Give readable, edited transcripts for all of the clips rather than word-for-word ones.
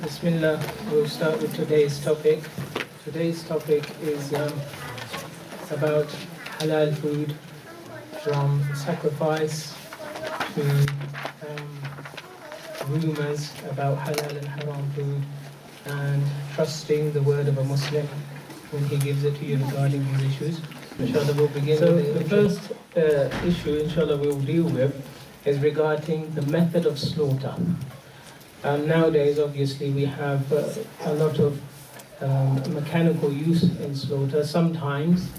Bismillah, we'll start with today's topic. Today's topic is about halal food, from sacrifice to rumors about halal and haram food, and trusting the word of a Muslim when he gives it to you regarding these issues. Inshallah, we'll begin. So the first issue, inshallah, we'll deal with is regarding the method of slaughter. Nowadays, obviously, we have a lot of mechanical use in slaughter. Sometimes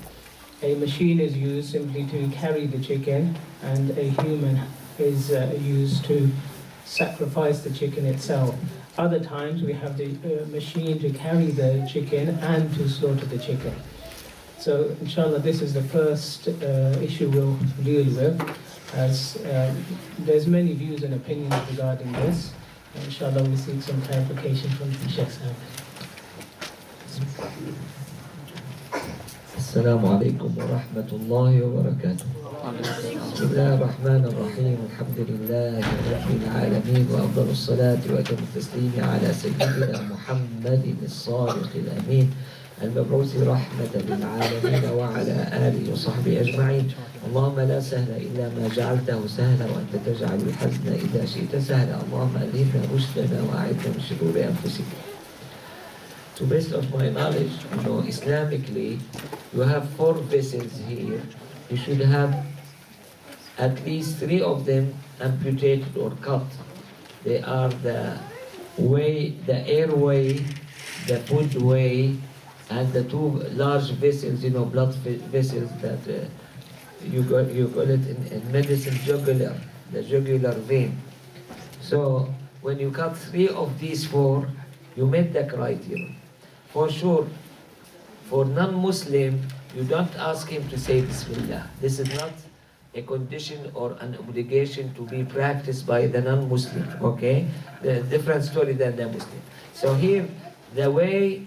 a machine is used simply to carry the chicken, and a human is used to sacrifice the chicken itself. Other times we have the machine to carry the chicken and to slaughter the chicken. So inshallah, this is the first issue we'll deal with, as there's many views and opinions regarding this. Inshallah, we seek some clarification from Shaykh Samir. السلام عليكم ورحمة الله وبركاته. بسم الله الرحمن الرحيم. الحمد لله رب العالمين، وأفضل الصلاة وأتم التسليم على سيدنا محمد الصادق الأمين المبعوث رحمة للعالمين وعلى آله وصحبه أجمعين. اللهم لا سهل إلا ما جعلته سهلا، وأنت تجعل الحزن إذا شئت سهلا. اللهم ألهمنا رشدنا وأعذنا من شرور أنفسنا. To the best of my knowledge, Islamically, you have 4 vessels here. You should have at least 3 of them amputated or cut. They are the airway, the foodway, and the 2 large vessels, blood vessels that you call it in medicine jugular, the jugular vein. So when you cut 3 of these 4, you met the criteria. For sure, for non-Muslim, you don't ask him to say Bismillah. This is not a condition or an obligation to be practiced by the non-Muslim, okay? The different story than the Muslim. So here, the way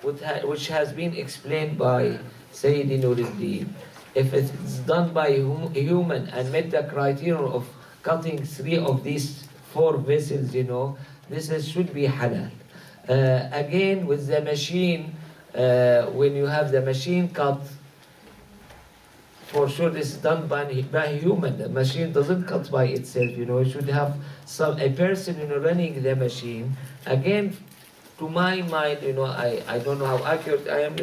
which has been explained by Sayyidi Nuruddin, if it's done by a human and met the criteria of cutting 3 of these 4 vessels, this should be halal. Again, with the machine, when you have the machine cut, for sure this is done by human. The machine doesn't cut by itself. You should have a person running the machine. Again, to my mind, I don't know how accurate I am.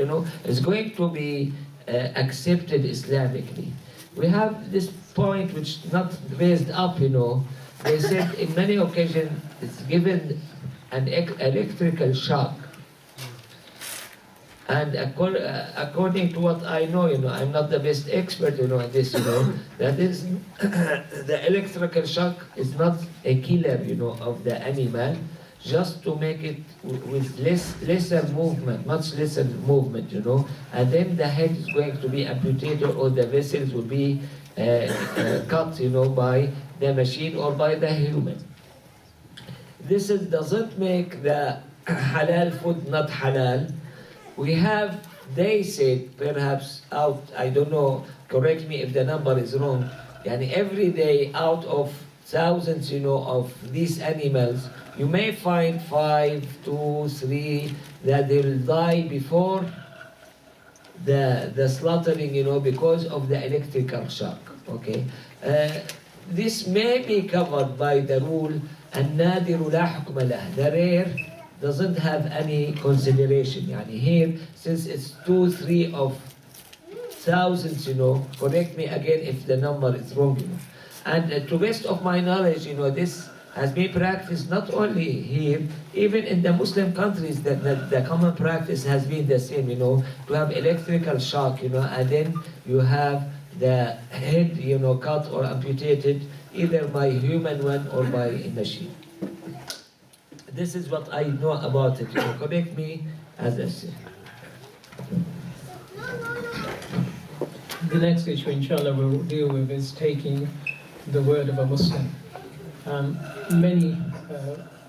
It's going to be accepted Islamically. We have this point which not raised up. They said in many occasions it's given an electrical shock, and according to what I know, I'm not the best expert, in this, that is, the electrical shock is not a killer, of the animal, just to make it with lesser movement, much lesser movement, and then the head is going to be amputated, or the vessels will be cut, by the machine or by the human. This doesn't make the halal food not halal. They said, perhaps out, I don't know, correct me if the number is wrong, every day out of thousands, of these animals, you may find 5, 2, 3 that they will die before the slaughtering, because of the electrical shock, okay? This may be covered by the rule, النادر لا حكم له. The rare doesn't have any consideration. Here, since it's 2, 3 of thousands, correct me again if the number is wrong, And to best of my knowledge, this has been practiced not only here, even in the Muslim countries, that the common practice has been the same, to have electrical shock, and then you have the head, cut or amputated, either by human one or by a machine. This is what I know about it. Correct me as I say. The next issue, inshallah, we'll deal with is taking the word of a Muslim. Many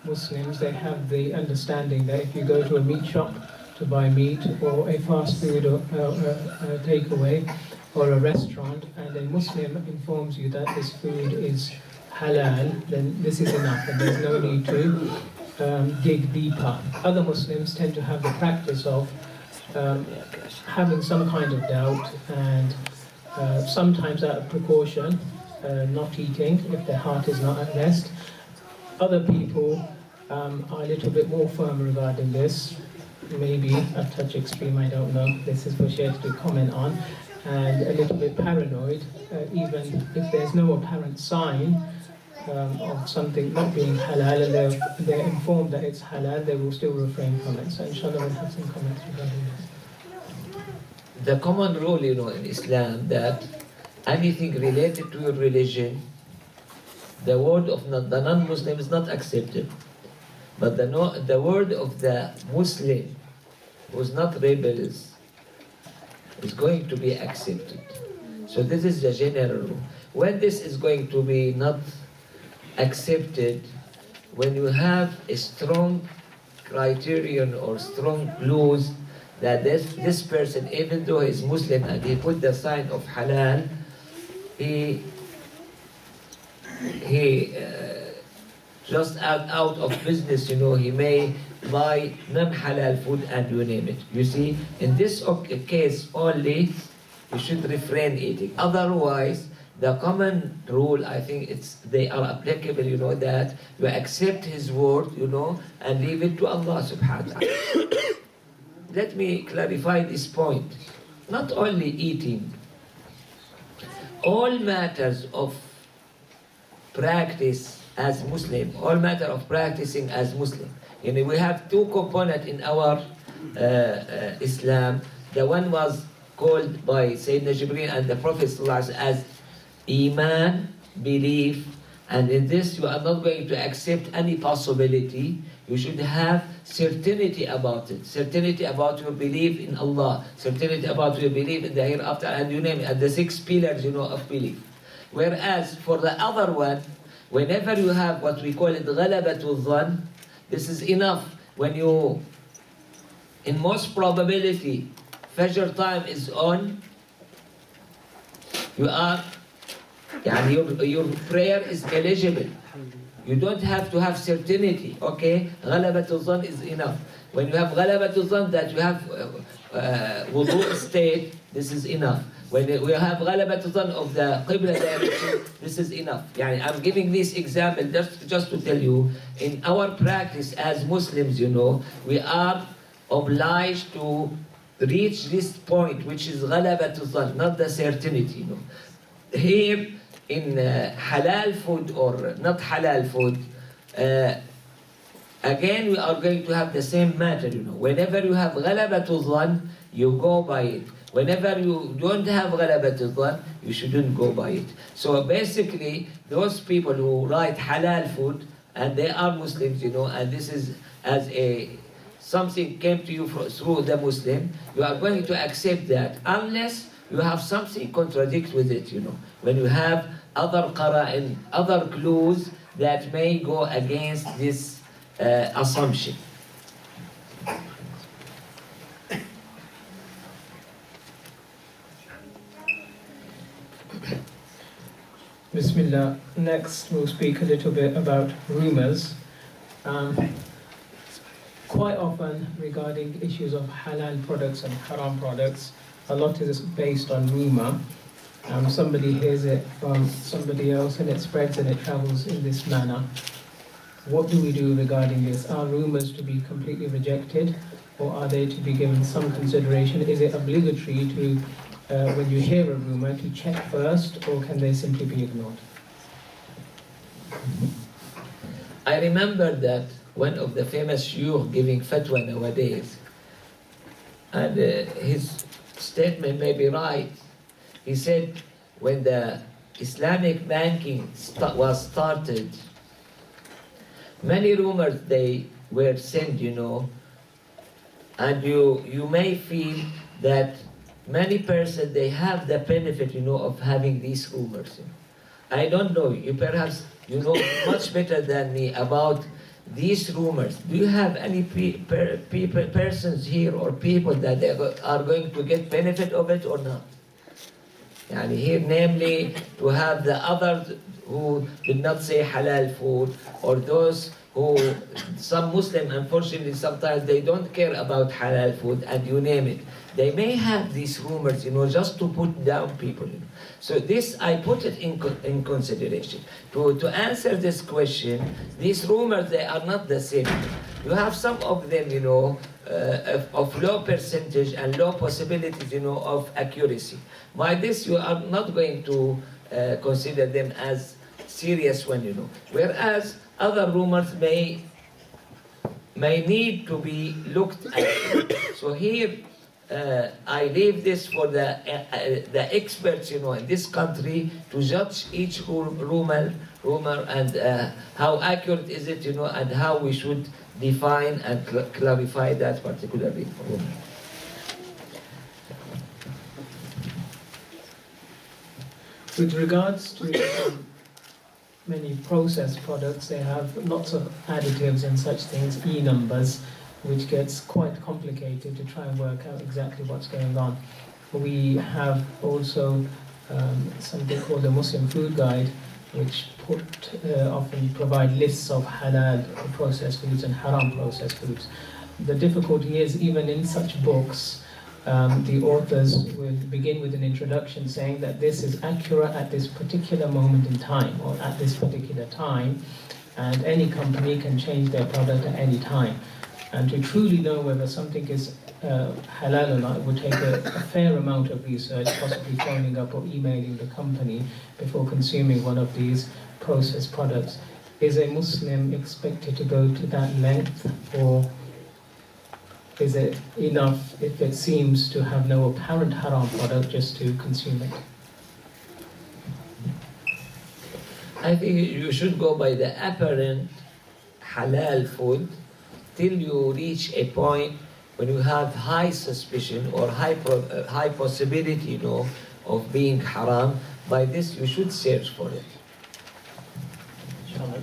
Muslims, they have the understanding that if you go to a meat shop to buy meat, or a fast food or a takeaway, or a restaurant, and a Muslim informs you that this food is halal, then this is enough, and there's no need to dig deeper. Other Muslims tend to have the practice of having some kind of doubt, and sometimes out of precaution, not eating if their heart is not at rest. Other people are a little bit more firm regarding this, maybe a touch extreme, I don't know, this is for Shaykh to comment on, and a little bit paranoid, even if there's no apparent sign of something not being halal, and they're informed that it's halal, they will still refrain from it. So inshallah we'll have some comments regarding this. The common rule, in Islam, that anything related to your religion, the word of the non-Muslim is not accepted. But the word of the Muslim, who is not rebellious, is going to be accepted. So this is the general rule. When this is going to be not accepted, when you have a strong criterion or strong clues that this person, even though he is Muslim and he put the sign of halal, he just out of business, he may buy non-halal food and you name it. You see, in this case only, you should refrain eating. Otherwise, the common rule, I think they are applicable, that you accept his word, and leave it to Allah subhanahu wa ta'ala. Let me clarify this point. Not only eating, all matters of practice as Muslim, all matter of practicing as Muslim. We have two components in our Islam. The one was called by Sayyidina Jibreel and the Prophet as Iman, belief, and in this you are not going to accept any possibility. You should have certainty about it, certainty about your belief in Allah, certainty about your belief in the hereafter, and you name it, and the 6 pillars, of belief. Whereas for the other one, whenever you have what we call it ghalabatul dhann, this is enough. When you, in most probability, Fajr time is on, you are, your prayer is eligible. You don't have to have certainty, okay? Ghalabatul dhann is enough. When you have ghalabatul dhann, that you have wudu state, this is enough. When we have ghalabatul dhann of the qibla direction, this is enough. I'm giving this example just to tell you, in our practice as Muslims, we are obliged to reach this point, which is ghalabatul dhann, not the certainty. Here, in halal food or not halal food, again we are going to have the same matter. Whenever you have ghalabatul dhann, you go by it. Whenever you don't have ghalabatul dhann, you shouldn't go by it. So basically, those people who write halal food, and they are Muslims, and this is as something came to you through the Muslim, you are going to accept that unless you have something contradict with it, when you have other qara'in, other clues that may go against this assumption. Bismillah. Next, we'll speak a little bit about rumors. Quite often, regarding issues of halal products and haram products, a lot is based on rumor. Somebody hears it from somebody else and it spreads and it travels in this manner. What do we do regarding this? Are rumors to be completely rejected, or are they to be given some consideration? Is it obligatory to, when you hear a rumor, to check first, or can they simply be ignored? I remember that one of the famous shaykh giving fatwa nowadays, and his statement may be right. He said, when the Islamic banking was started, many rumors they were sent, and you may feel that many persons, they have the benefit, of having these rumors. I don't know, you perhaps know much better than me about these rumors. Do you have any persons here or people that they are going to get benefit of it or not? يعني here namely to have the others who did not say halal food, or those who, some Muslim unfortunately sometimes they don't care about halal food, and you name it. They may have these rumors, just to put down people. So this, I put it in consideration. To answer this question, these rumors, they are not the same. You have some of them, of low percentage and low possibilities, of accuracy. By this, you are not going to consider them as serious one, Whereas other rumors may need to be looked at. So here, I leave this for the experts, in this country to judge each rumor and how accurate is it, and how we should define and clarify that particular rumor. With regards to many processed products, they have lots of additives and such things, e-numbers, which gets quite complicated to try and work out exactly what's going on. We have also something called the Muslim Food Guide, which often provide lists of halal processed foods and haram processed foods. The difficulty is, even in such books, the authors will begin with an introduction saying that this is accurate at this particular moment in time, or at this particular time, and any company can change their product at any time. And to truly know whether something is halal or not would take a fair amount of research, possibly phoning up or emailing the company before consuming one of these processed products. Is a Muslim expected to go to that length, or is it enough if it seems to have no apparent haram product just to consume it? I think you should go by the apparent halal food till you reach a point when you have high suspicion or high possibility, of being haram. By this, you should search for it. Inshallah.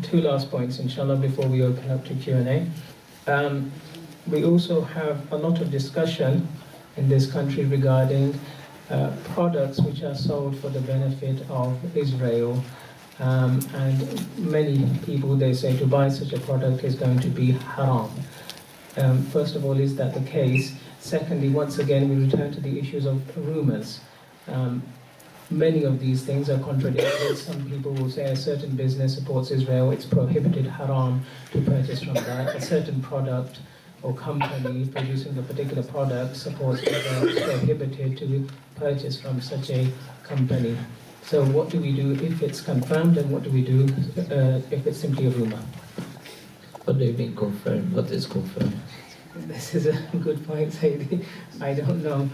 Two last points, inshallah, before we open up to Q&A. We also have a lot of discussion in this country regarding products which are sold for the benefit of Israel. And many people, they say to buy such a product is going to be haram. First of all, is that the case? Secondly, once again, we return to the issues of rumors. Many of these things are contradicted. Some people will say a certain business supports Israel, it's prohibited, haram, to purchase from that. A certain product or company producing a particular product supports Israel, it's prohibited to purchase from such a company. So what do we do if it's confirmed, and what do we do if it's simply a rumor? What do you mean confirmed? What is confirmed? This is a good point, Sayyidi. I don't know.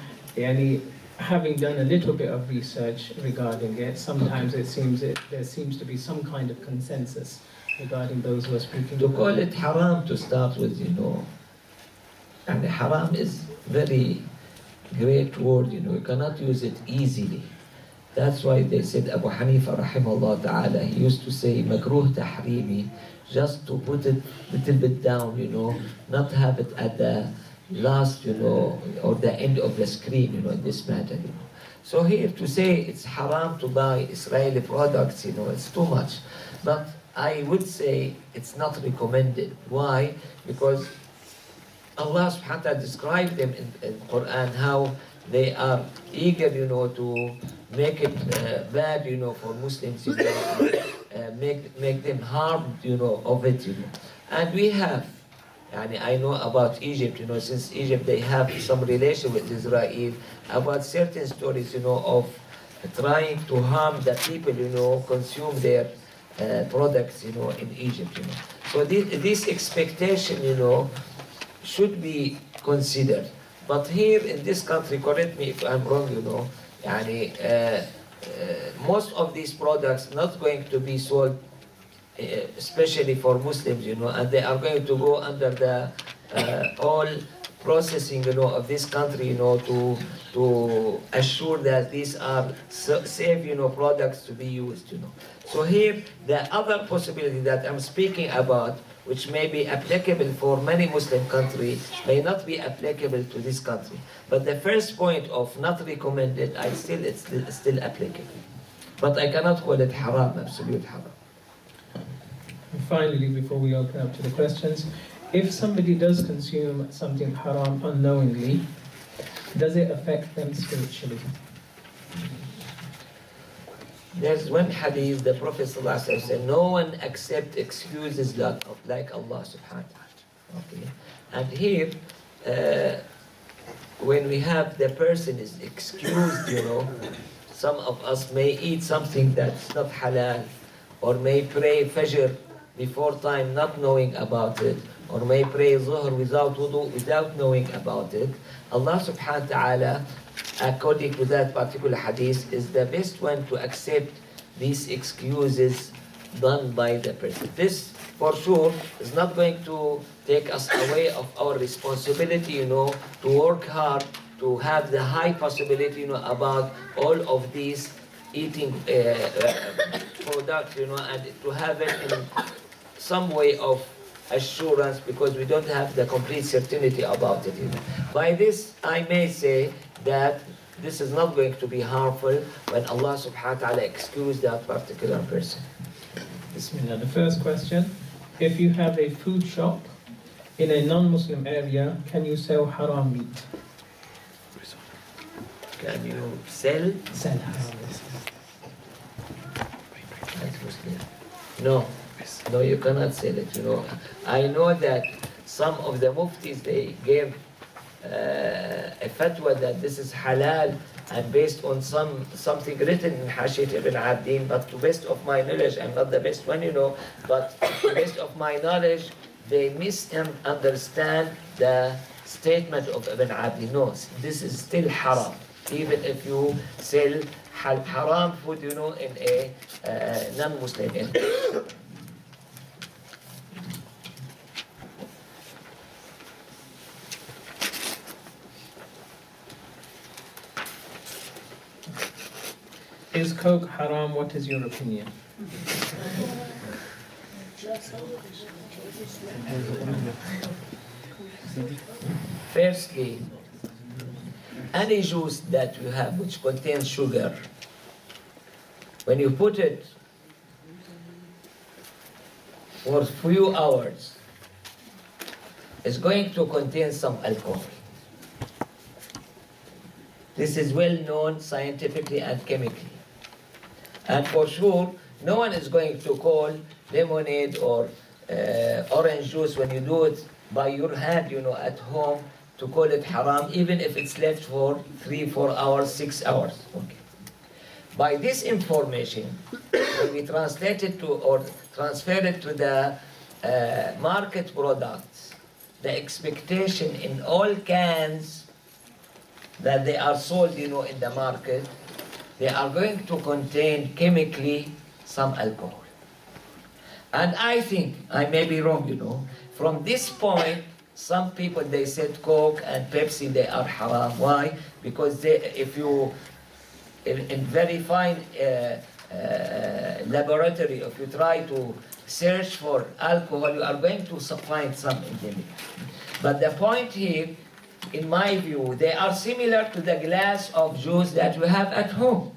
Having done a little bit of research regarding it, sometimes there seems to be some kind of consensus regarding those who are speaking. To call it haram to start with, and haram is very great word, you cannot use it easily. That's why they said Abu Hanifa rahimahullah ta'ala, he used to say makruh tahrimi, just to put it a little bit down, not have it at the last, or the end of the screen, in this matter, So here to say it's haram to buy Israeli products, it's too much. But I would say it's not recommended. Why? Because Allah subhanahu wa ta'ala described them in Quran, how they are eager, to make it bad, for Muslims, make them harm, of it, And we have, I know about Egypt, since Egypt, they have some relation with Israel, about certain stories, of trying to harm the people, consume their products, in Egypt, So this expectation, should be considered. But here in this country, correct me if I'm wrong, most of these products not going to be sold especially for Muslims, and they are going to go under the all processing, of this country, to assure that these are safe, products to be used, So here, the other possibility that I'm speaking about which may be applicable for many Muslim countries, may not be applicable to this country. But the first point of not recommended, it's still applicable. But I cannot call it haram, absolute haram. And finally, before we open up to the questions, if somebody does consume something haram unknowingly, does it affect them spiritually? There's one hadith, the Prophet ﷺ said, no one accepts excuses like Allah subhanahu wa ta'ala. Okay. And here, when we have the person is excused, some of us may eat something that's not halal, or may pray Fajr before time not knowing about it, or may pray Zuhr without wudu, without knowing about it. Allah subhanahu wa ta'ala, according to that particular hadith, is the best one to accept these excuses done by the person. This, for sure, is not going to take us away of our responsibility, to work hard, to have the high possibility, about all of these eating products, and to have it in some way of assurance, because we don't have the complete certainty about it. By this, I may say that this is not going to be harmful when Allah subhanahu wa ta'ala excuse that particular person. Bismillah. The first question, if you have a food shop in a non-Muslim area, can you sell haram meat? Can you sell? Sell haram. No. No, you cannot sell it, I know that some of the muftis, they gave a fatwa that this is halal, and based on something written in Hashit ibn Abdin, but to best of my knowledge, I'm not the best one, but to best of my knowledge, they misunderstand the statement of Ibn Abdin. No, this is still haram, even if you sell haram food, in a non-Muslim area. Is Coke haram? What is your opinion? Firstly, any juice that you have which contains sugar, when you put it for a few hours, it's going to contain some alcohol. This is well known scientifically and chemically. And for sure, no one is going to call lemonade or orange juice when you do it by your hand, at home, to call it haram, even if it's left for 3, 4 hours, 6 hours. Okay. By this information, when we translate it to or transfer it to the market products, the expectation in all cans that they are sold, in the market, they are going to contain chemically some alcohol. And I think, I may be wrong, from this point, some people, they said Coke and Pepsi, they are haram. Why? Because if you, in very fine laboratory, if you try to search for alcohol, you are going to find some in them. But the point here, in my view, they are similar to the glass of juice that we have at home.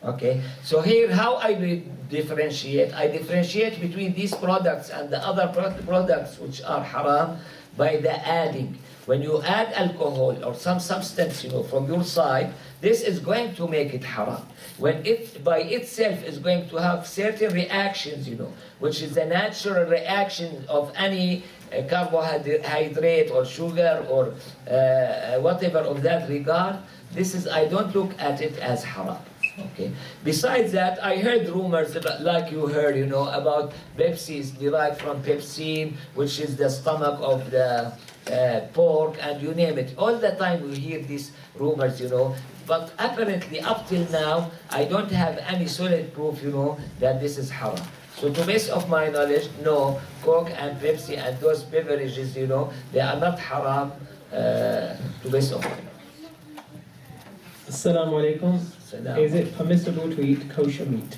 Okay, so here how I differentiate? I differentiate between these products and the other products which are haram by the adding. When you add alcohol or some substance, from your side, this is going to make it haram. When it by itself is going to have certain reactions, which is the natural reaction of any carbohydrate or sugar or whatever of that regard, I don't look at it as haram. Okay. Besides that, I heard rumors like you heard, about Pepsi is derived from pepsin, which is the stomach of the pork, and you name it. All the time we hear these rumors, But apparently, up till now, I don't have any solid proof, that this is haram. So to best of my knowledge, no, Coke and Pepsi and those beverages, they are not haram to best of my knowledge. Assalamu alaikum. Is it permissible to eat kosher meat?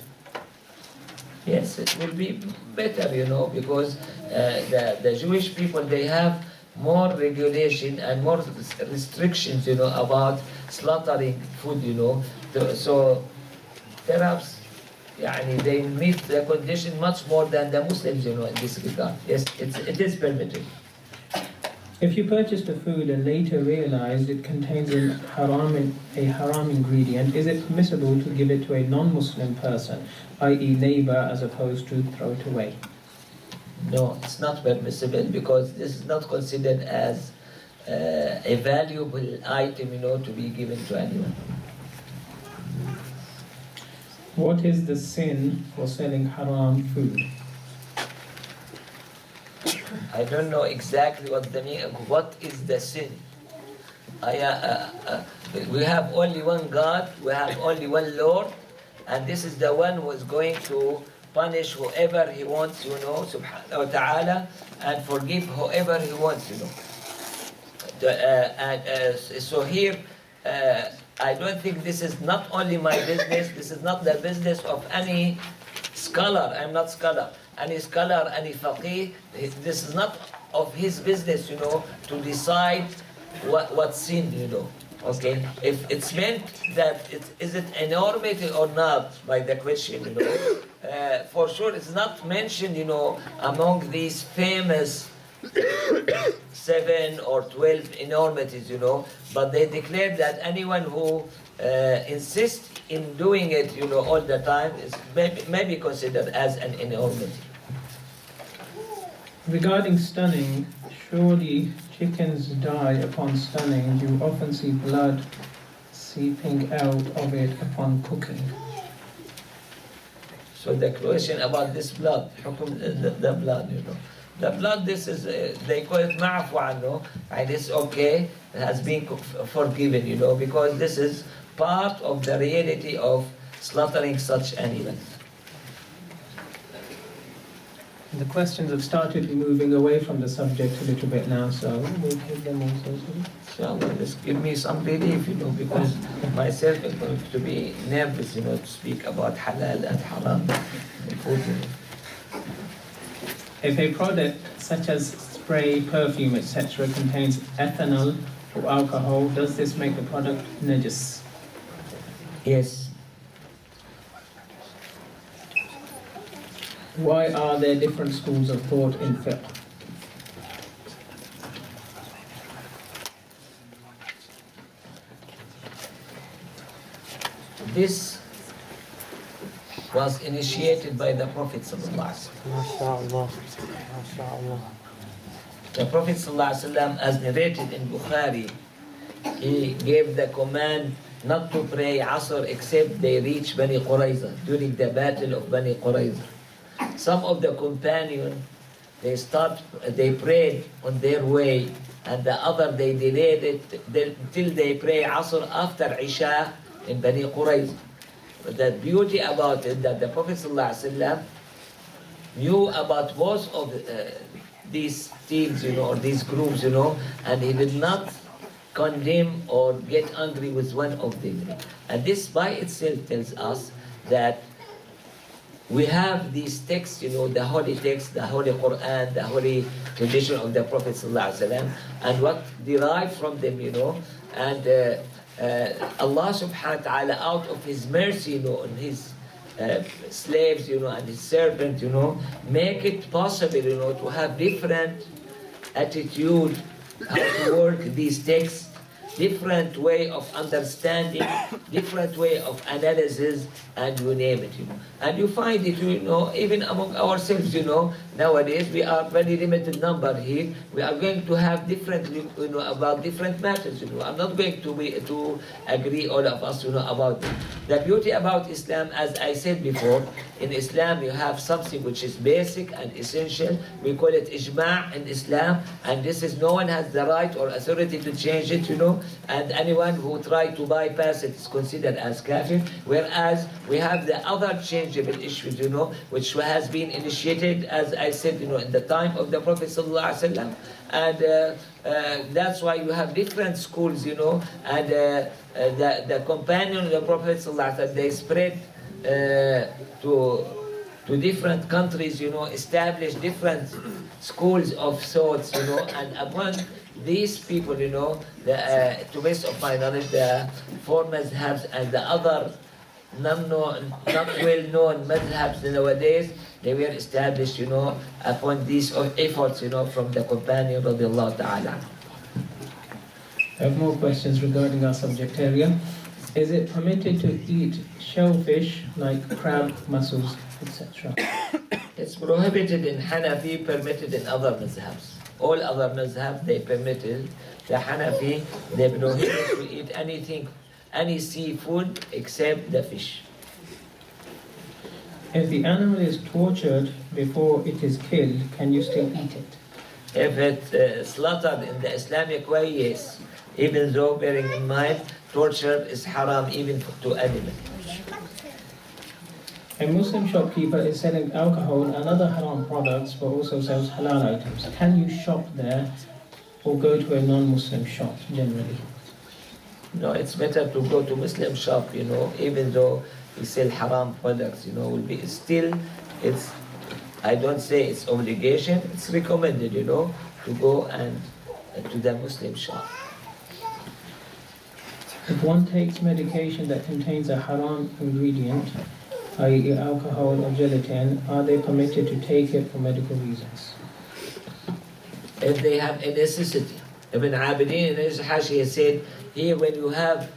Yes, it will be better, because the Jewish people, they have more regulation and more restrictions, about slaughtering food, So perhaps they meet the condition much more than the Muslims, in this regard. Yes, it is permitted. If you purchased a food and later realized it contains a haram ingredient, is it permissible to give it to a non-Muslim person, i.e. neighbor, as opposed to throw it away? No, it's not permissible because this is not considered as a valuable item, to be given to anyone. What is the sin for selling haram food? I don't know exactly what is the sin. We have only one God, we have only one Lord, and this is the one who is going to punish whoever he wants, subhanahu wa ta'ala, and forgive whoever he wants, So here, I don't think this is not only my business, this is not the business of any scholar. I'm not scholar. Any scholar, any faqih, this is not of his business, to decide what sin, Okay, if it's meant that is it enormity or not by the question, for sure it's not mentioned, among these famous 7 or 12 enormities, but they declare that anyone who insists in doing it, all the time is maybe considered as an enormity. Regarding stunning, surely chickens die upon stunning. You often see blood seeping out of it upon cooking. So the question about this blood, the blood, The blood, this is, they call it ma'afu anhu, and it's okay, it has been forgiven, because this is part of the reality of slaughtering such animals. The questions have started moving away from the subject a little bit now, so we'll take them also. Inshallah, just give me some relief, because myself is going to be nervous, to speak about halal and haram food. If a product such as spray, perfume, etc. contains ethanol or alcohol, does this make the product najis? Yes. Why are there different schools of thought in fiqh? This was initiated by the Prophet ﷺ. The Prophet ﷺ, as narrated in Bukhari, he gave the command not to pray Asr except they reach Bani Qurayza during the battle of Bani Qurayza. Some of the companions, they prayed on their way, and the other they delayed it till they pray Asr after Isha in Bani Qurayza. The beauty about it that the Prophet ﷺ knew about both of these teams, or these groups, and he did not condemn or get angry with one of them. And this by itself tells us that we have these texts, the holy text, the holy Quran, the holy tradition of the Prophet ﷺ, and what derived from them, and Allah subhanahu wa ta'ala, out of His mercy, on His slaves, and His servants, make it possible, to have different attitude, how to work these texts, different way of understanding, different way of analysis, and you name it, And you find it, even among ourselves, nowadays we are very limited number here. We are going to have different, about different matters, I'm not going to agree all of us, about it. The beauty about Islam, as I said before, in Islam you have something which is basic and essential. We call it ijma' in Islam, and this is no one has the right or authority to change it, and anyone who try to bypass it is considered as kafir. Whereas we have the other changeable issues, which has been initiated, as I said, in the time of the Prophet ﷺ, and that's why you have different schools, and the companion of the Prophet ﷺ, they spread to to different countries, establish different schools of thoughts, and upon these people, to best of my knowledge, the four madhabs and the other not well-known madhabs nowadays, they were established, upon these efforts, from the companion radiallahu ta'ala. I have more questions regarding our subject area. Is it permitted to eat shellfish like crab, mussels, etc.? It's prohibited in Hanafi, permitted in other madhabs. All other madhabs, they permitted. The Hanafi, they prohibited to eat anything, any seafood except the fish. If the animal is tortured before it is killed, can you still eat it? If it's slaughtered in the Islamic way, yes. Even though, bearing in mind, torture is haram even to animals. A Muslim shopkeeper is selling alcohol and other haram products but also sells halal items. Can you shop there or go to a non-Muslim shop generally? No, it's better to go to Muslim shop, even though we sell haram products, will be still, I don't say it's obligation, it's recommended, to go and to the Muslim shop. If one takes medication that contains a haram ingredient, i.e. alcohol or gelatin, are they permitted to take it for medical reasons? If they have a necessity. Ibn Abidin in his Hashiyah said, here when you have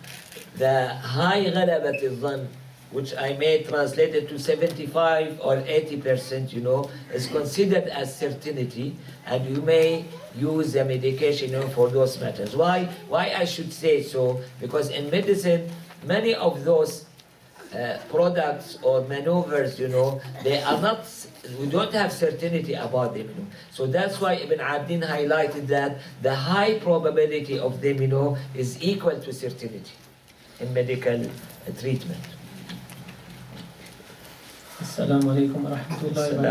the high ghalabat al-dhann, which I may translate it to 75 or 80%, is considered as certainty, and you may use the medication for those matters. Why I should say so? Because in medicine, many of those products or maneuvers, they are not, we don't have certainty about them. So that's why Ibn Abdin highlighted that the high probability of them, is equal to certainty in medical treatment. Assalamu alaikum wa rahmatullahi wa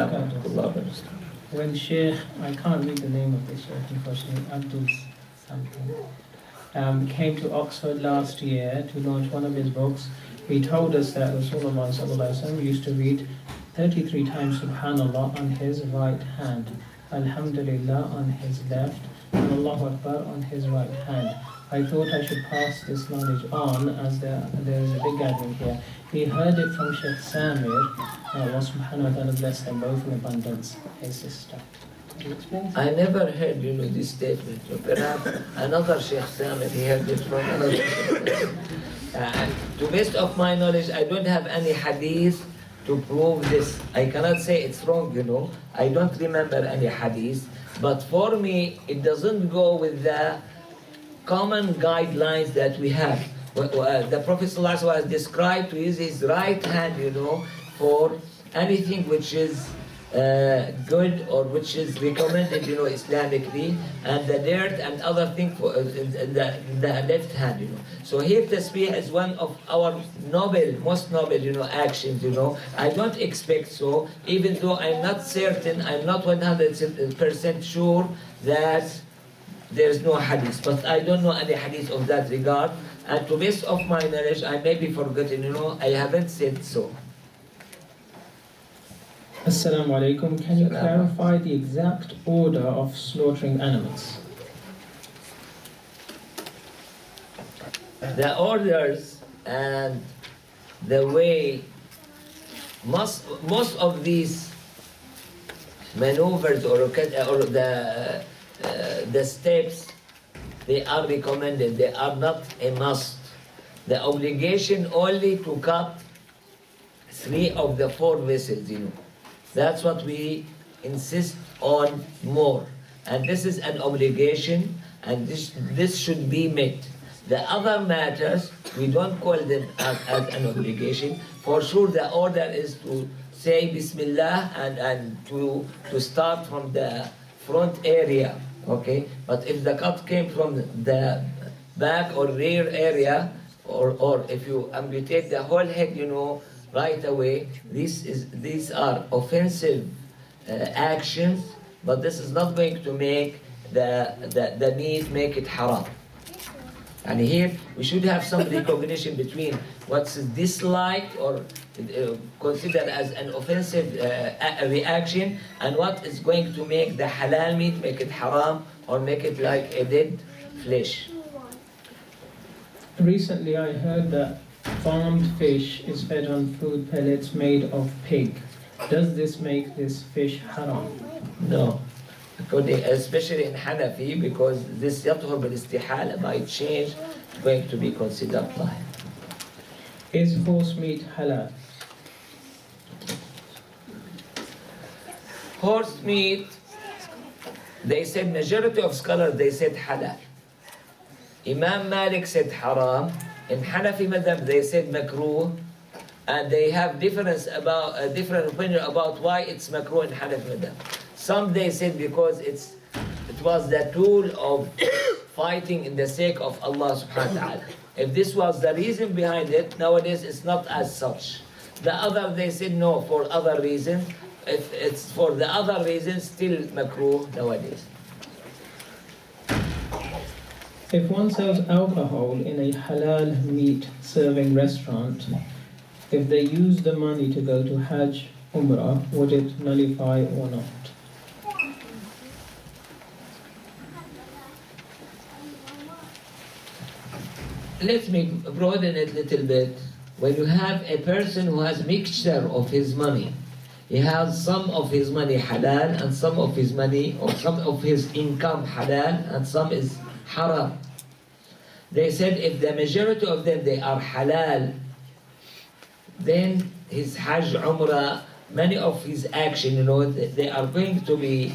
barakatuh. When Shaykh, I can't read the name of this Shaykh, unfortunately, Abdul something, came to Oxford last year to launch one of his books, he told us that Rasulullah sallallahu alaihi wasallam used to read 33 times Subhanallah on his right hand, Alhamdulillah on his left, and Allahu Akbar on his right hand. I thought I should pass this knowledge on as there is a big gathering here. He heard it from Shaykh Samir, Allah subhanahu wa ta'ala bless them both in abundance, his sister. Could you explain? I never heard, this statement. Perhaps another Shaykh Samir, he heard it from another Shaykh. To best of my knowledge, I don't have any hadith to prove this. I cannot say it's wrong, I don't remember any hadith. But for me, it doesn't go with the common guidelines that we have. The Prophet ﷺ was described to use his right hand, for anything which is good or which is recommended, Islamically, and the dirt and other things for the left hand, So here tasbih is one of our most noble, actions, I don't expect so, even though I'm not certain, I'm not 100% sure that there is no hadith, but I don't know any hadith of that regard, and to best of my knowledge, I may be forgotten, I haven't said so. Assalamu alaikum. Can you clarify the exact order of slaughtering animals? The orders and the way most of these maneuvers or the steps, they are recommended, they are not a must. The obligation only to cut 3 of the 4 vessels, That's what we insist on more. And this is an obligation, and this should be met. The other matters, we don't call them as an obligation. For sure, the order is to say Bismillah and to start from the front area, okay? But if the cut came from the back or rear area, or if you amputate the whole head, right away, these are offensive actions, but this is not going to make the meat make it haram. And here we should have some recognition between what's disliked or considered as an offensive reaction and what is going to make the halal meat, make it haram, or make it like a dead flesh. Recently I heard that farmed fish is fed on food pellets made of pig. Does this make this fish haram? No. Especially in Hanafi, because this يطهر بالاستحالة, by change, it's going to be considered tahir. Is horse meat halal? Horse meat, they said, majority of scholars, they said halal. Imam Malik said haram. In Hanafi madhab, they said makruh. And they have different opinion about why it's makruh in Hanafi madhab. Some they said because it was the tool of fighting in the sake of Allah subhanahu wa ta'ala. If this was the reason behind it, nowadays it's not as such. The other they said no, for other reasons. If it's for the other reasons, still makruh nowadays. If one sells alcohol in a halal meat serving restaurant, if they use the money to go to Hajj, Umrah, would it nullify or not? Let me broaden it a little bit. When you have a person who has mixture of his money, he has some of his money halal and some of his money or some of his income halal and some is haram. They said if the majority of them they are halal, then his Hajj, Umrah, many of his action, they are going to be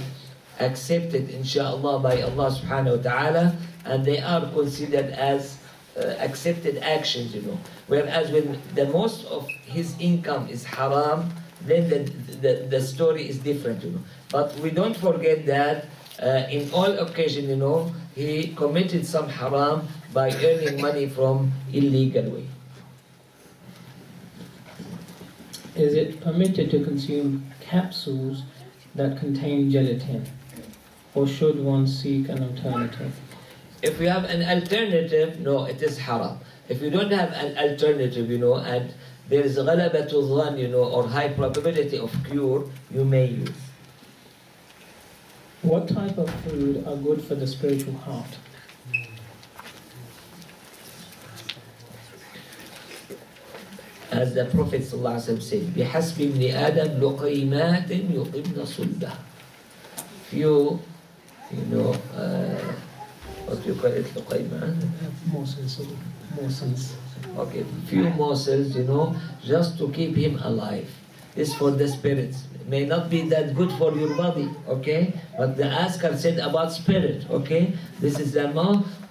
accepted inshallah by Allah subhanahu wa ta'ala, and they are considered as accepted actions, Whereas when the most of his income is haram, then the story is different, But we don't forget that in all occasions, he committed some haram by earning money from illegal way. Is it permitted to consume capsules that contain gelatin, or should one seek an alternative? If you have an alternative, no, it is haram. If you don't have an alternative, and there is ghalabatul dhann, or high probability of cure, you may use. What type of food are good for the spiritual heart? As the Prophet ﷺ said, بِحَسْبِ ابْنِ آدَمْ لُقَيْمَاتٍ يُقِمْنَ صُلْبَهُ. Few, what do you call it, luqaymat? Morsels. Okay, few morsels, just to keep him alive. This for the spirits. May not be that good for your body, okay? But the asker said about spirit, okay? This is the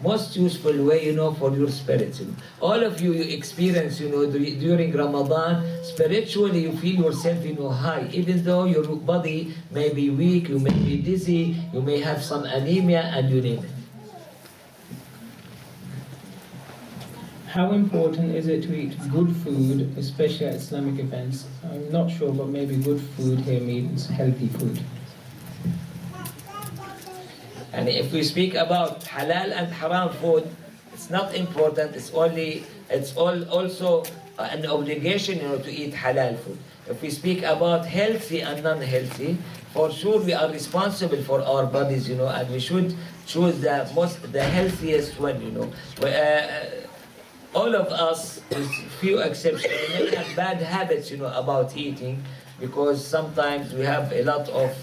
most useful way, for your spirits. All of you experience, during Ramadan, spiritually you feel yourself, high. Even though your body may be weak, you may be dizzy, you may have some anemia, and you name it. How important is it to eat good food, especially at Islamic events? I'm not sure, but maybe good food here means healthy food. And if we speak about halal and haram food, it's not important. It's also an obligation, to eat halal food. If we speak about healthy and non-healthy, for sure we are responsible for our bodies, and we should choose the healthiest one, all of us, with few exceptions, we may have bad habits, about eating, because sometimes we have a lot of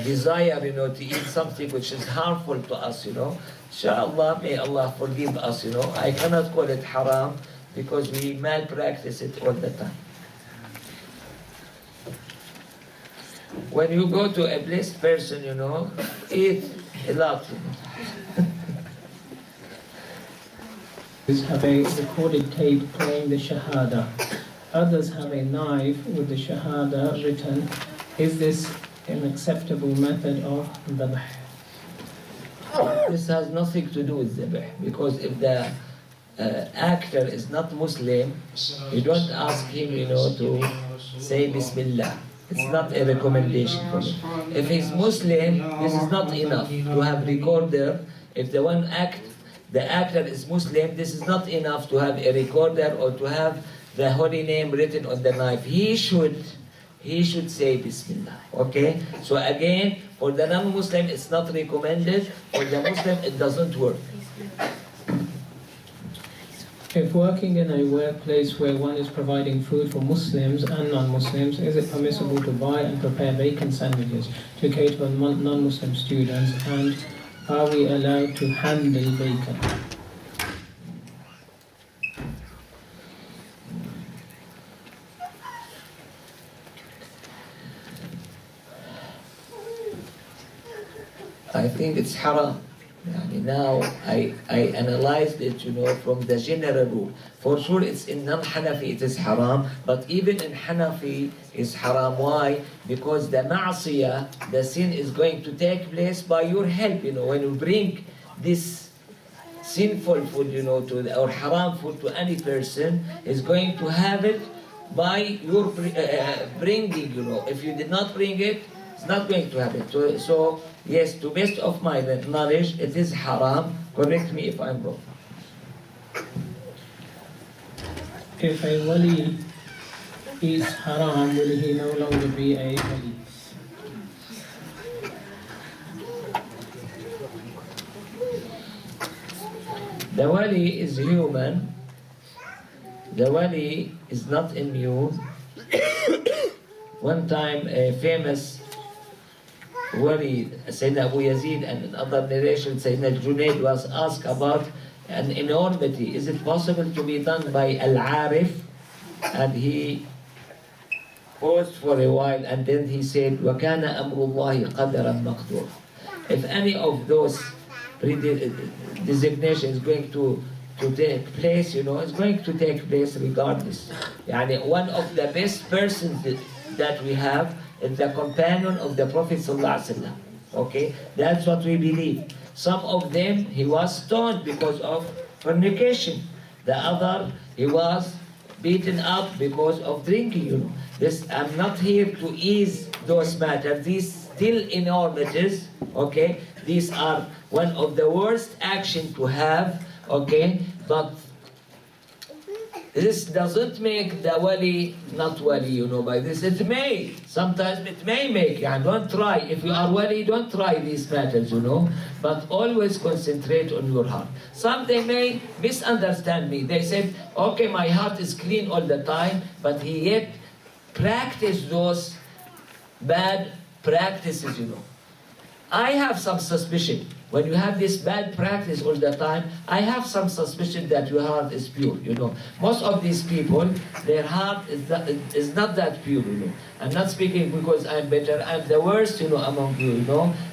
desire, to eat something which is harmful to us, Inshallah, may Allah forgive us, I cannot call it haram, because we malpractice it all the time. When you go to a blessed person, eat a lot, Have a recorded tape playing the Shahada. Others have a knife with the Shahada written. Is this an acceptable method of dhabh? This has nothing to do with dhabh, because if the actor is not Muslim, you don't ask him, to say Bismillah. It's not a recommendation for him. If he's Muslim, this is not enough to have recorder. If the one act the actor is Muslim, this is not enough to have a recorder or to have the holy name written on the knife. He should say Bismillah, okay? So again, for the non-Muslim, it's not recommended. For the Muslim, it doesn't work. If working in a workplace where one is providing food for Muslims and non-Muslims, is it permissible to buy and prepare bacon sandwiches to cater for non-Muslim students, and are we allowed to handle bacon? I think it's haram. Now I analyzed it, from the general rule. For sure, it's in non-Hanafi it is haram, but even in Hanafi is haram. Why? Because the ma'asiyah, the sin is going to take place by your help. When you bring this sinful food, or haram food to any person, is going to have it by your bringing. If you did not bring it, it's not going to have it. So yes, to best of my knowledge, it is haram. Correct me if I'm wrong. If a wali is haram, will he no longer be a wali? The wali is human. The wali is not immune. One time, a famous wali, Sayyidina Abu Yazid, and in other narrations, Sayyidina Junaid was asked about an enormity. Is it possible to be done by al-Arif? And he paused for a while, and then he said, وَكَانَ أَمْرُ اللَّهِ قَدَرًا مَقْدُورًا. If any of those designations is going to take place, it's going to take place regardless. One of the best persons that we have is the companion of the Prophet ﷺ. Okay, that's what we believe. Some of them, he was stoned because of fornication. The other, he was beaten up because of drinking. This, I'm not here to ease those matters. These still enormities. Okay, these are one of the worst action to have. Okay, but this doesn't make the wali not wali, by this. It may, sometimes it may make, don't try. If you are wali, don't try these matters, but always concentrate on your heart. Some, they may misunderstand me. They said, okay, my heart is clean all the time, but he yet practice those bad practices, I have some suspicion. When you have this bad practice all the time, I have some suspicion that your heart is pure, Most of these people, their heart is not that pure, I'm not speaking because I'm better, I'm the worst, among you,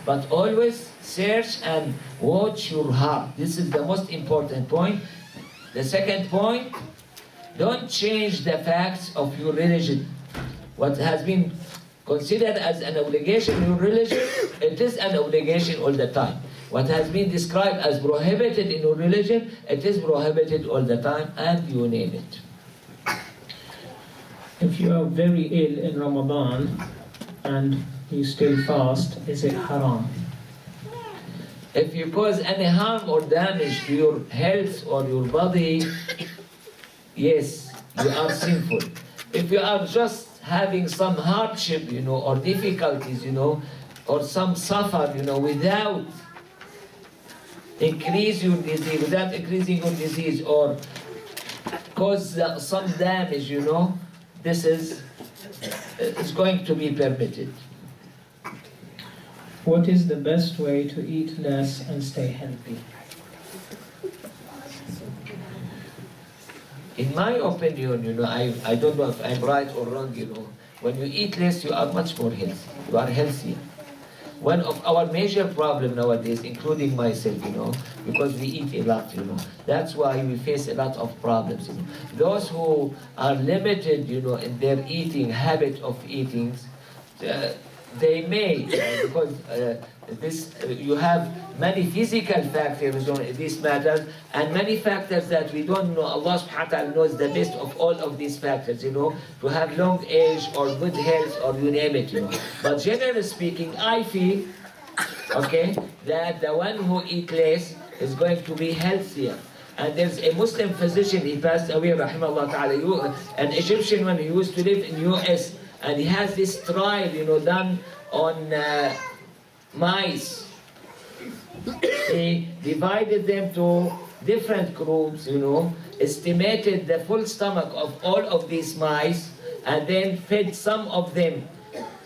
But always search and watch your heart. This is the most important point. The second point, don't change the facts of your religion. What has been considered as an obligation in your religion, it is an obligation all the time. What has been described as prohibited in your religion, it is prohibited all the time, and you name it. If you are very ill in Ramadan and you still fast, is it haram? If you cause any harm or damage to your health or your body, yes, you are sinful. If you are just having some hardship, or difficulties, or some suffer, without increasing your disease, or cause some damage, this is it's going to be permitted. What is the best way to eat less and stay healthy? In my opinion, I don't know if I'm right or wrong, when you eat less, you are much more healthy. You are healthier. One of our major problems nowadays, including myself, because we eat a lot, That's why we face a lot of problems, Those who are limited, in their eating, habit of eating, they may, because you have many physical factors on this matter, and many factors that we don't know. Allah subhanahu wa ta'ala knows the best of all of these factors, to have long age or good health or you name it, But generally speaking, I feel, okay, that the one who eat less, is going to be healthier. And there's a Muslim physician, he passed away, rahimahullah ta'ala, an Egyptian when he used to live in US, and he has this trial, done on mice. He divided them to different groups, estimated the full stomach of all of these mice, and then fed some of them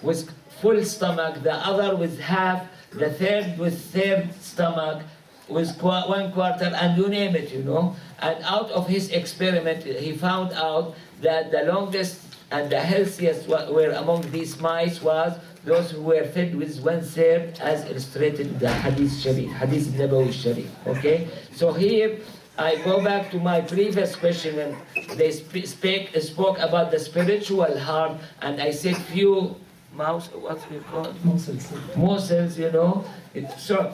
with full stomach, the other with half, the third with third stomach, with 1/4, and you name it, And out of his experiment, he found out that the longest and the healthiest were among these mice was those who were fed with 1/3, as illustrated in the Hadith Sharif, Hadith Nabawi Sharif. Okay? So here, I go back to my previous question when they spoke about the spiritual heart, and I said few what we call morsels, So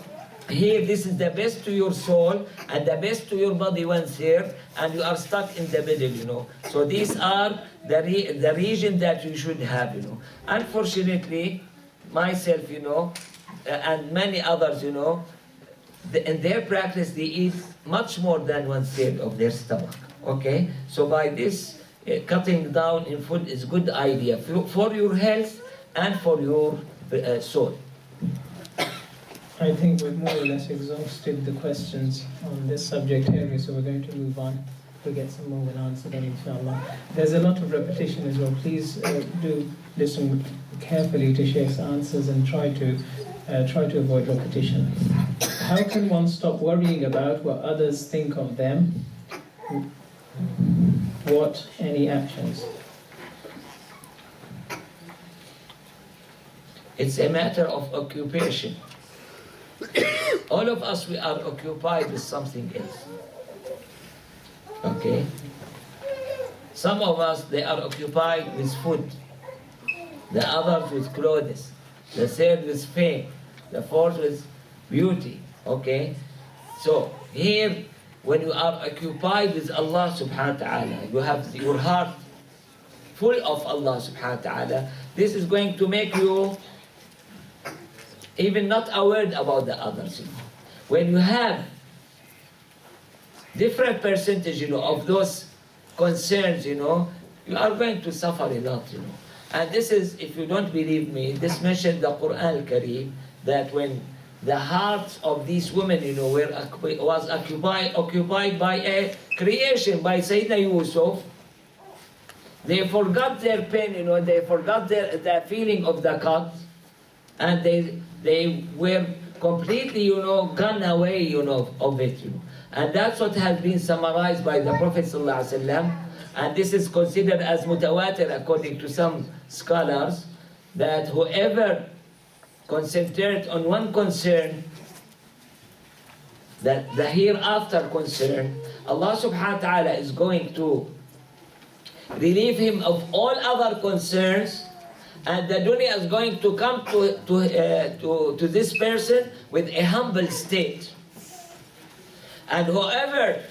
here, this is the best to your soul and the best to your body 1/3, and you are stuck in the middle, So these are the region that you should have, Unfortunately, myself, and many others, in their practice, they eat much more than 1/3 of their stomach. Okay, so by this, cutting down in food is good idea for your health and for your soul. I think we've more or less exhausted the questions on this subject area, so we're going to move on. We'll get some more will answer them, inshallah. There's a lot of repetition as well. Please do listen carefully to Shaykh's answers and try to avoid repetition. How can one stop worrying about what others think of them? What any actions? It's a matter of occupation. All of us, we are occupied with something else. Okay? Some of us, they are occupied with food. The others with clothes. The third with fame. The fourth with beauty. Okay? So, here, when you are occupied with Allah subhanahu wa ta'ala, you have your heart full of Allah subhanahu wa ta'ala, this is going to make you even not aware about the others. When you have different percentage, of those concerns, you are going to suffer a lot, And this is, if you don't believe me, this mentioned the Quran al-Kareem, that when the hearts of these women, was occupied by a creation, by Sayyidina Yusuf, they forgot their pain, they forgot the feeling of the cut, and they were completely, gone away, of it, And that's what has been summarized by the Prophet ﷺ, and this is considered as mutawatir according to some scholars, that whoever concentrates on one concern, that the hereafter concern, Allah subhanahu wa ta'ala is going to relieve him of all other concerns, and the dunya is going to come to this person with a humble state. And whoever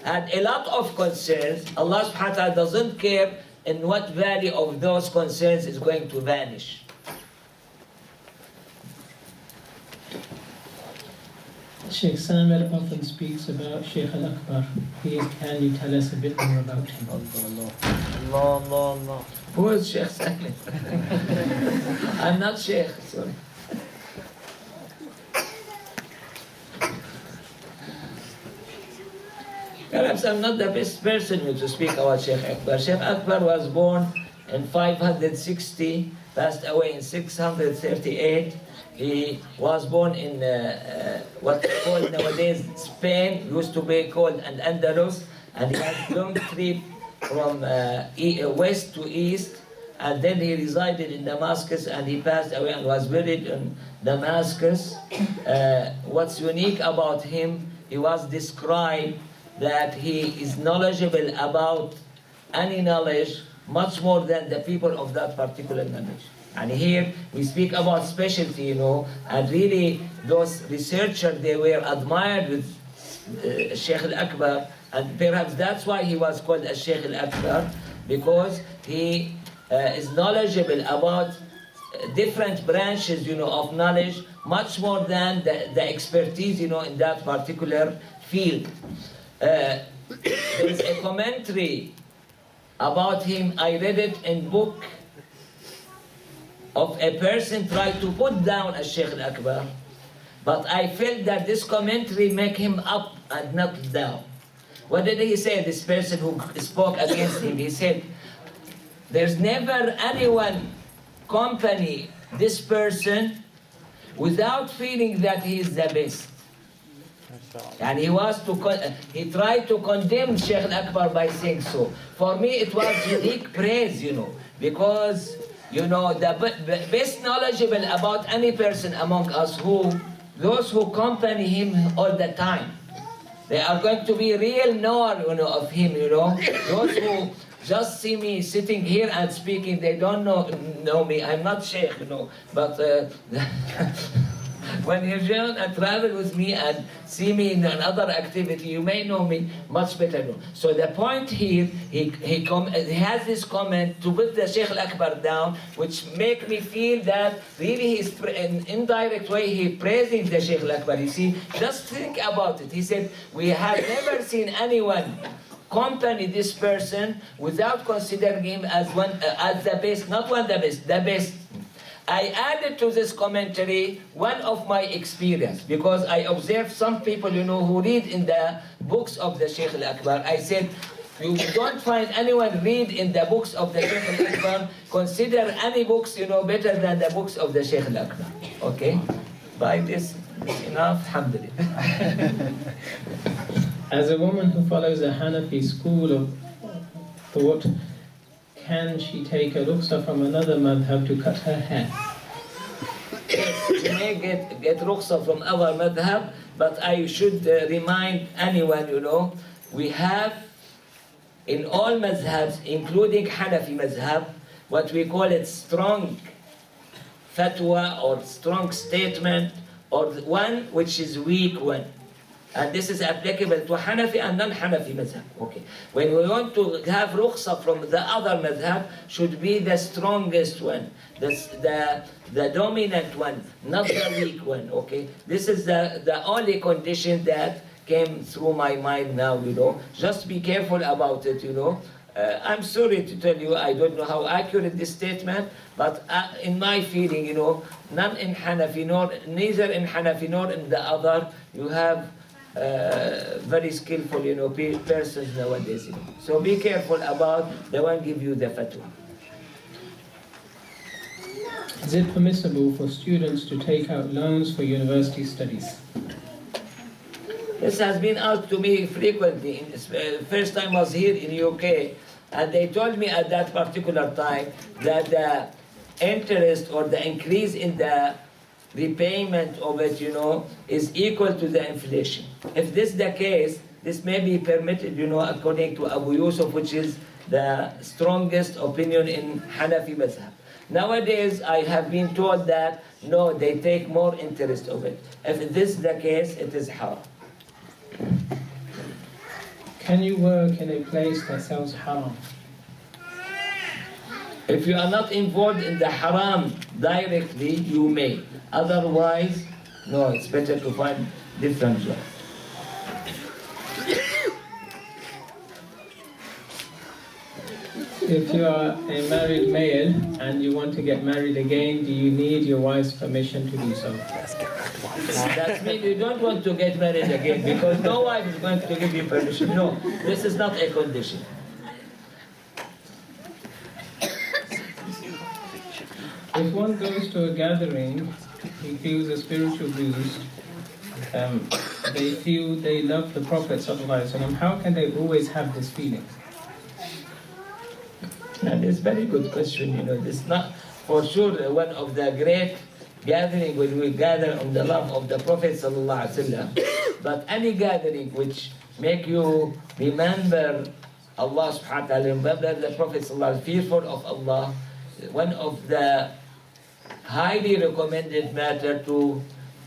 had a lot of concerns, Allah subhanahu wa ta'ala doesn't care in what value of those concerns is going to vanish. Shaykh Samir often speaks about Shaykh al-Akbar. Please, can you tell us a bit more about him? Allah. Who is Shaykh Samir? I'm not Shaykh, sorry. Perhaps I'm not the best person to speak about Shaykh Akbar. Shaykh Akbar was born in 560, passed away in 638. He was born in what's called nowadays Spain, used to be called Al-Andalus, and he had a long trip from west to east, and then he resided in Damascus, and he passed away and was buried in Damascus. What's unique about him, he was described that he is knowledgeable about any knowledge much more than the people of that particular knowledge. And here we speak about specialty, and really those researchers, they were admired with Shaykh al-Akbar, and perhaps that's why he was called as Shaykh al-Akbar, because he is knowledgeable about different branches, of knowledge, much more than the expertise, in that particular field. There's a commentary about him. I read it in book of a person tried to put down a Shaykh al-Akbar, but I felt that this commentary make him up and not down. What did he say, this person who spoke against him? He said, there's never anyone accompany this person without feeling that he is the best. And he tried to condemn Shaykh al-Akbar by saying so. For me, it was unique praise, because, the best knowledgeable about any person among us, those who accompany him all the time, they are going to be real knower, of him, Those who just see me sitting here and speaking, they don't know me. I'm not Shaykh, but when you join and travel with me and see me in another activity, you may know me much better. So the point here, he has this comment to put the Shaykh al-Akbar down, which make me feel that really he's in indirect way he praising the Shaykh al-Akbar. You see, just think about it. He said, we have never seen anyone accompany this person without considering him as the best, not one the best. I added to this commentary one of my experience, because I observed some people, who read in the books of the Shaykh al-Akbar. I said, you don't find anyone read in the books of the Shaykh al-Akbar, consider any books, better than the books of the Shaykh al-Akbar. Okay? By this, enough, alhamdulillah. As a woman who follows the Hanafi school of thought, can she take a rukhsah from another madhab to cut her hair? Yes, you may get rukhsah from our madhab, but I should remind anyone, we have in all madhabs, including Hanafi madhab, what we call it strong fatwa or strong statement, or one which is weak one. And this is applicable to Hanafi and non-Hanafi madhab. Okay. When we want to have rukhsah from the other madhab, should be the strongest one, the dominant one, not the weak one. Okay. This is the only condition that came through my mind now. Just be careful about it. I'm sorry to tell you, I don't know how accurate this statement, but in my feeling, none in Hanafi neither in Hanafi nor in the other, you have very skillful, persons nowadays. So be careful about the one give you the fatwa. Is it permissible for students to take out loans for university studies? This has been asked to me frequently. First time I was here in UK, and they told me at that particular time that the interest or the increase in the repayment of it, is equal to the inflation. If this is the case, this may be permitted, according to Abu Yusuf, which is the strongest opinion in Hanafi madhab. Nowadays, I have been told that, no, they take more interest of it. If this is the case, it is haram. Can you work in a place that sells haram? If you are not involved in the haram directly, you may. Otherwise, no, it's better to find different job. If you are a married male and you want to get married again, do you need your wife's permission to do so? That means you don't want to get married again, because no wife is going to give you permission. No, this is not a condition. If one goes to a gathering, he feels a spiritual boost, they feel they love the Prophet ﷺ, how can they always have this feeling? And it's a very good question, This is not for sure one of the great gathering when we gather on the love of the Prophet ﷺ. But any gathering which make you remember Allah subhanahu wa ta'ala, remember the Prophet ﷺ, fearful of Allah, one of the highly recommended matter to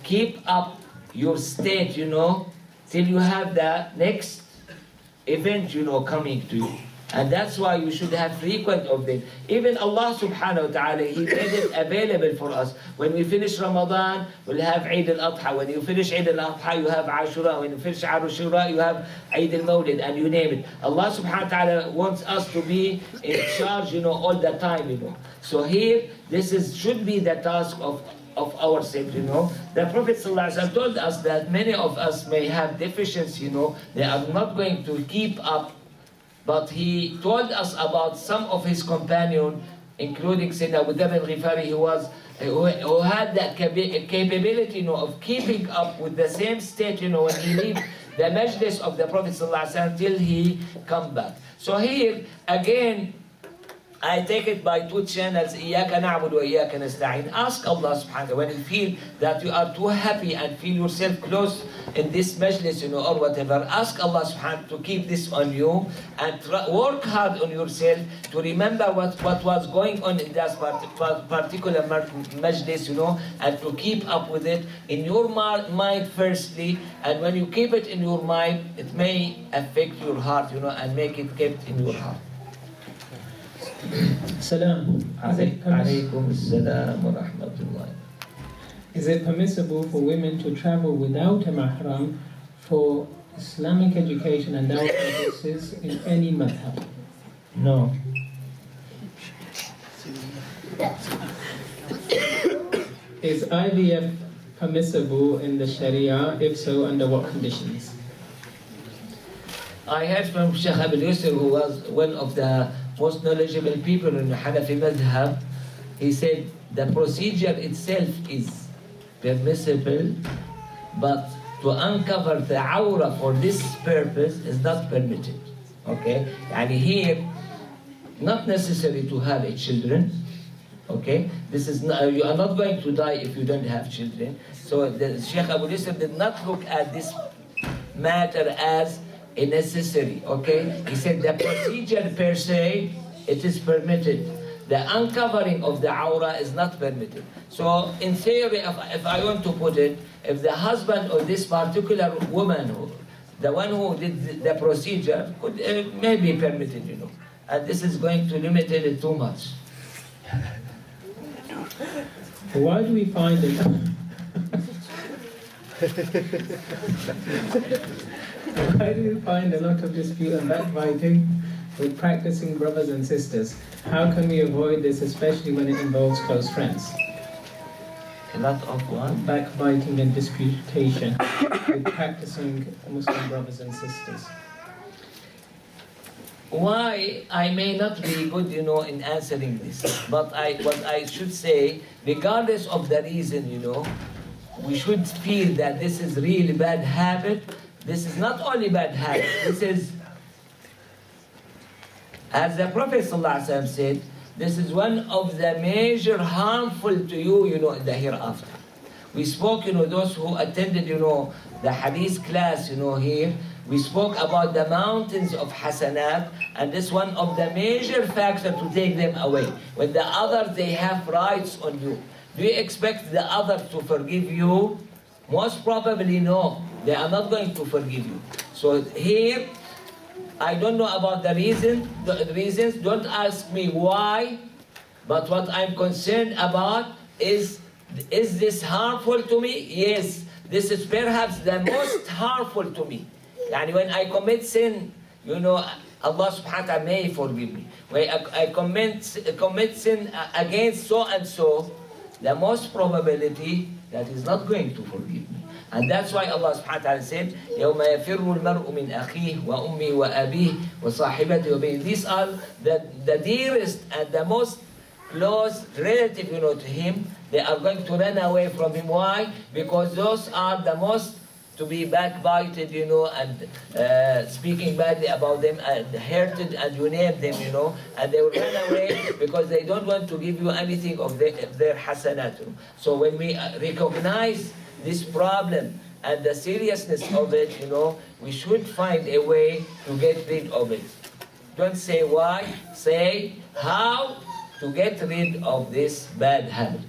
keep up your state, till you have the next event, coming to you. And that's why we should have frequent of them. Even Allah subhanahu wa ta'ala, He made it available for us. When we finish Ramadan, we'll have Eid al-Adha. When you finish Eid al-Adha, you have Ashura. When you finish Ashura, you have Eid al-Mawlid, and you name it. Allah subhanahu wa ta'ala wants us to be in charge, all the time, So here, should be the task of ourselves, The Prophet ﷺ told us that many of us may have deficiency, They are not going to keep up. But he told us about some of his companions, including Sayyidina Abu Dharr al-Ghifari, who had that capability, of keeping up with the same state, when he left the majlis of the Prophet ﷺ till he come back. So here, again, I take it by two channels, إِيَّاكَ نَعْبُدُ وَإِيَّاكَ نَسْتَعِينُ. Ask Allah subhanahu wa ta'ala, when you feel that you are too happy and feel yourself close in this majlis, or whatever, ask Allah subhanahu wa ta'ala to keep this on you and work hard on yourself to remember what was going on in that particular majlis, and to keep up with it in your mind firstly, and when you keep it in your mind, it may affect your heart, and make it kept in your heart. Salam. Is it permissible for women to travel without a mahram for Islamic education and dawah purposes in any madhab? No. Is IVF permissible in the Sharia? If so, under what conditions? I heard from Shaykh Abul Yusr, who was one of the most knowledgeable people in the Hanafi madhab. He said the procedure itself is permissible, but to uncover the awra for this purpose is not permitted. Okay? And here, not necessary to have children. Okay? This is not, you are not going to die if you don't have children. So the Shaykh Abu Yusuf did not look at this matter as a necessary. Okay? He said the procedure per se, it is permitted. The uncovering of the awra is not permitted. So in theory, if I want to put it, if the husband of this particular woman, the one who did the procedure, could may be permitted, And this is going to limit it too much. Why do we find it? Why do we find a lot of dispute and backbiting with practicing brothers and sisters? How can we avoid this, especially when it involves close friends? A lot of what? Backbiting and disputation with practicing Muslim brothers and sisters. Why I may not be good, in answering this, but what I should say, regardless of the reason, we should feel that this is really bad habit. This is not only bad habit. This is, as the Prophet ﷺ said, this is one of the major harmful to you, in the hereafter. We spoke, those who attended, the hadith class, here. We spoke about the mountains of hasanat, and this one of the major factors to take them away. When the others, they have rights on you. Do you expect the others to forgive you? Most probably no. They are not going to forgive you. So here, I don't know about the reasons. Don't ask me why. But what I'm concerned about is this harmful to me? Yes. This is perhaps the most harmful to me. And when I commit sin, Allah subhanahu wa ta'ala may forgive me. When I commit sin against so and so, the most probability that He's not going to forgive me. And that's why Allah subhanahu wa ta'ala said, يَوْمَ يَفِرُّ الْمَرْءُ مِنْ أَخِيهِ وَأُمِّهِ وَأَبِيهِ وَصَاحِبَتِهِ وَبَنِيهِ. These are the dearest and the most close relative, to him. They are going to run away from him. Why? Because those are the most to be backbited, and speaking badly about them and hurted, and you name them, and they will run away because they don't want to give you anything of their hasanat. So when we recognize this problem and the seriousness of it, we should find a way to get rid of it. Don't say why, say how to get rid of this bad habit.